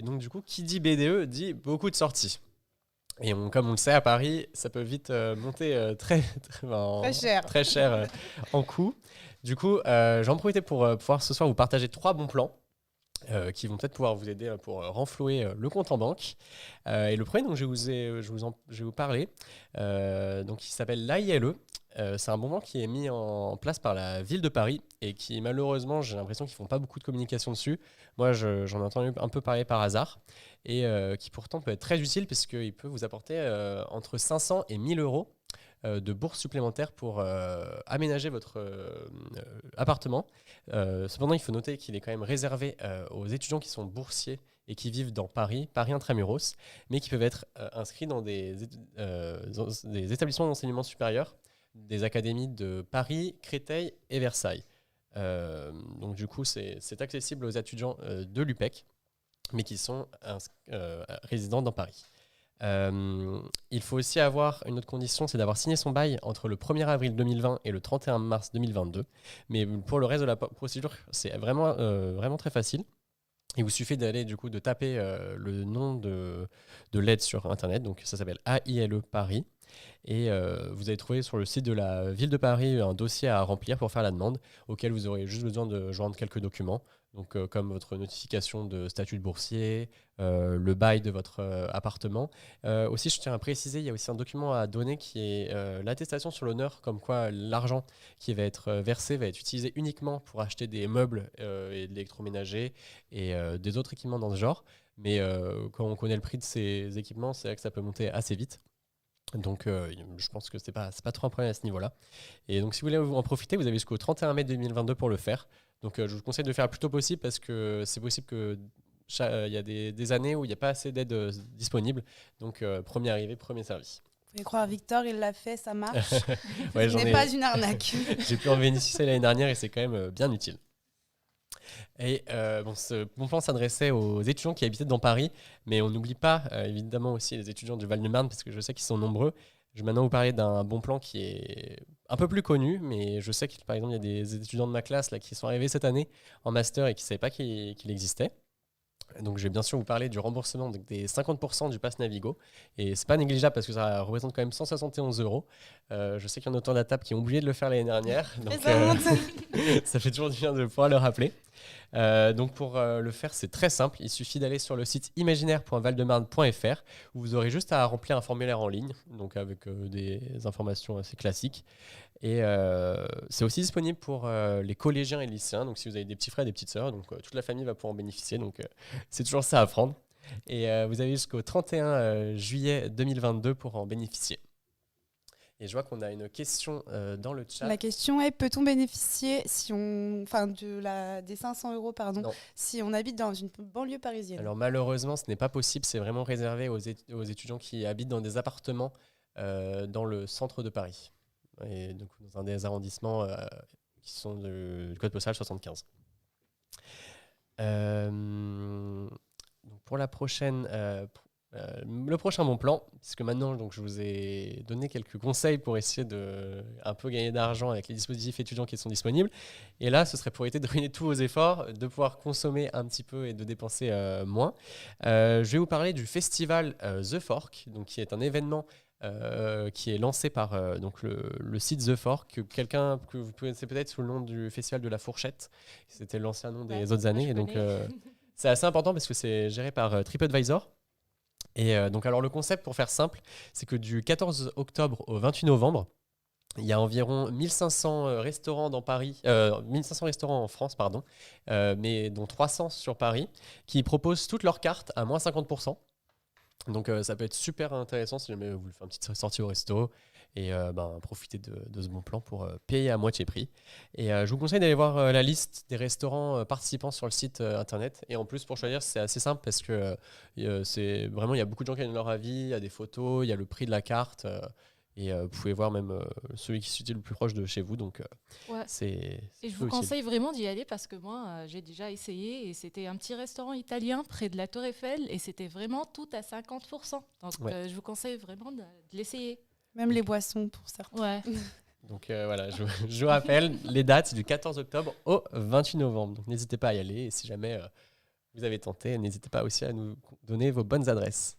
Et donc, du coup, qui dit BDE dit beaucoup de sorties. Et comme on le sait, à Paris, ça peut vite monter Très cher. très cher en coût. Du coup, j'en profitais pour pouvoir ce soir vous partager 3 bons plans qui vont peut-être pouvoir vous aider pour renflouer le compte en banque. Et le premier, donc, je vais vous parler, donc, il s'appelle l'AILE. C'est un bon plan qui est mis en place par la ville de Paris et qui, malheureusement, j'ai l'impression qu'ils font pas beaucoup de communication dessus. Moi, j'en ai entendu un peu parler par hasard et qui pourtant peut être très utile parce qu'il peut vous apporter entre 500 et 1000 euros de bourse supplémentaire pour aménager votre appartement. Cependant, il faut noter qu'il est quand même réservé aux étudiants qui sont boursiers et qui vivent dans Paris intramuros, mais qui peuvent être inscrits dans des établissements d'enseignement supérieur, des académies de Paris, Créteil et Versailles. Donc du coup, c'est accessible aux étudiants de l'UPEC, mais qui sont résidents dans Paris. Il faut aussi avoir une autre condition, c'est d'avoir signé son bail entre le 1er avril 2020 et le 31 mars 2022. Mais pour le reste de la procédure, c'est vraiment très facile. Il vous suffit de taper le nom de l'aide sur Internet. Donc ça s'appelle AILE Paris. Et vous allez trouver sur le site de la ville de Paris un dossier à remplir pour faire la demande, auquel vous aurez juste besoin de joindre quelques documents, donc comme votre notification de statut de boursier, le bail de votre appartement. Aussi, je tiens à préciser, il y a aussi un document à donner qui est l'attestation sur l'honneur, comme quoi l'argent qui va être versé va être utilisé uniquement pour acheter des meubles et de l'électroménager et des autres équipements dans ce genre. Mais quand on connaît le prix de ces équipements, c'est vrai que ça peut monter assez vite. Donc, je pense que c'est pas trop un problème à ce niveau-là. Et donc, si vous voulez en profiter, vous avez jusqu'au 31 mai 2022 pour le faire. Donc, je vous conseille de le faire le plus tôt possible parce que c'est possible que il y a des années où il n'y a pas assez d'aide disponible. Donc, premier arrivé, premier servi. Vous pouvez croire Victor, il l'a fait, ça marche. Ouais, Ce n'est pas une arnaque. J'ai pu en bénéficier l'année dernière et c'est quand même bien utile. Et ce bon plan s'adressait aux étudiants qui habitaient dans Paris, mais on n'oublie pas évidemment aussi les étudiants du Val-de-Marne parce que je sais qu'ils sont nombreux. Je vais maintenant vous parler d'un bon plan qui est un peu plus connu, mais je sais que par exemple il y a des étudiants de ma classe là, qui sont arrivés cette année en master et qui ne savaient pas qu'il existait. Donc je vais bien sûr vous parler du remboursement des 50% du pass Navigo. Et c'est pas négligeable parce que ça représente quand même 171 euros. Je sais qu'il y en a autour de la table qui ont oublié de le faire l'année dernière. Donc ça fait toujours du bien de pouvoir le rappeler. Donc pour le faire, c'est très simple. Il suffit d'aller sur le site imaginaire.valdemarne.fr où vous aurez juste à remplir un formulaire en ligne, donc avec des informations assez classiques. Et c'est aussi disponible pour les collégiens et lycéens. Donc si vous avez des petits frères et des petites sœurs, donc toute la famille va pouvoir en bénéficier. Donc c'est toujours ça à prendre. Et vous avez jusqu'au 31 juillet 2022 pour en bénéficier. Et je vois qu'on a une question dans le chat. La question est, peut-on bénéficier des 500 euros si on habite dans une banlieue parisienne? Alors malheureusement, ce n'est pas possible. C'est vraiment réservé aux étudiants qui habitent dans des appartements dans le centre de Paris. Et donc dans un des arrondissements qui sont du code postal 75. Donc pour la prochaine... le prochain bon plan, puisque maintenant donc, je vous ai donné quelques conseils pour essayer de un peu gagner d'argent avec les dispositifs étudiants qui sont disponibles. Et là, ce serait pour éviter de ruiner tous vos efforts, de pouvoir consommer un petit peu et de dépenser moins. Je vais vous parler du festival The Fork, donc, qui est un événement qui est lancé par donc le site The Fork, quelqu'un que vous connaissez peut-être sous le nom du festival de la fourchette. C'était l'ancien nom des autres années. Et donc, c'est assez important parce que c'est géré par TripAdvisor. Et donc alors le concept, pour faire simple, c'est que du 14 octobre au 28 novembre, il y a environ 1500 restaurants dans Paris, 1500 restaurants en France, pardon, mais dont 300 sur Paris, qui proposent toutes leurs cartes à moins 50%. Donc ça peut être super intéressant si jamais vous voulez faire une petite sortie au resto et profiter de ce bon plan pour payer à moitié prix. Et je vous conseille d'aller voir la liste des restaurants participants sur le site internet. Et en plus, pour choisir, c'est assez simple parce que c'est vraiment, il y a beaucoup de gens qui donnent leur avis, il y a des photos, il y a le prix de la carte. Et vous pouvez voir même celui qui se situe le plus proche de chez vous. Donc, c'est et je vous conseille vraiment d'y aller parce que moi, j'ai déjà essayé et c'était un petit restaurant italien près de la Tour Eiffel et c'était vraiment tout à 50%. Donc, je vous conseille vraiment de l'essayer. Même les boissons pour certains. Ouais. Donc voilà, je vous rappelle les dates du 14 octobre au 28 novembre. Donc n'hésitez pas à y aller et si jamais vous avez tenté, n'hésitez pas aussi à nous donner vos bonnes adresses.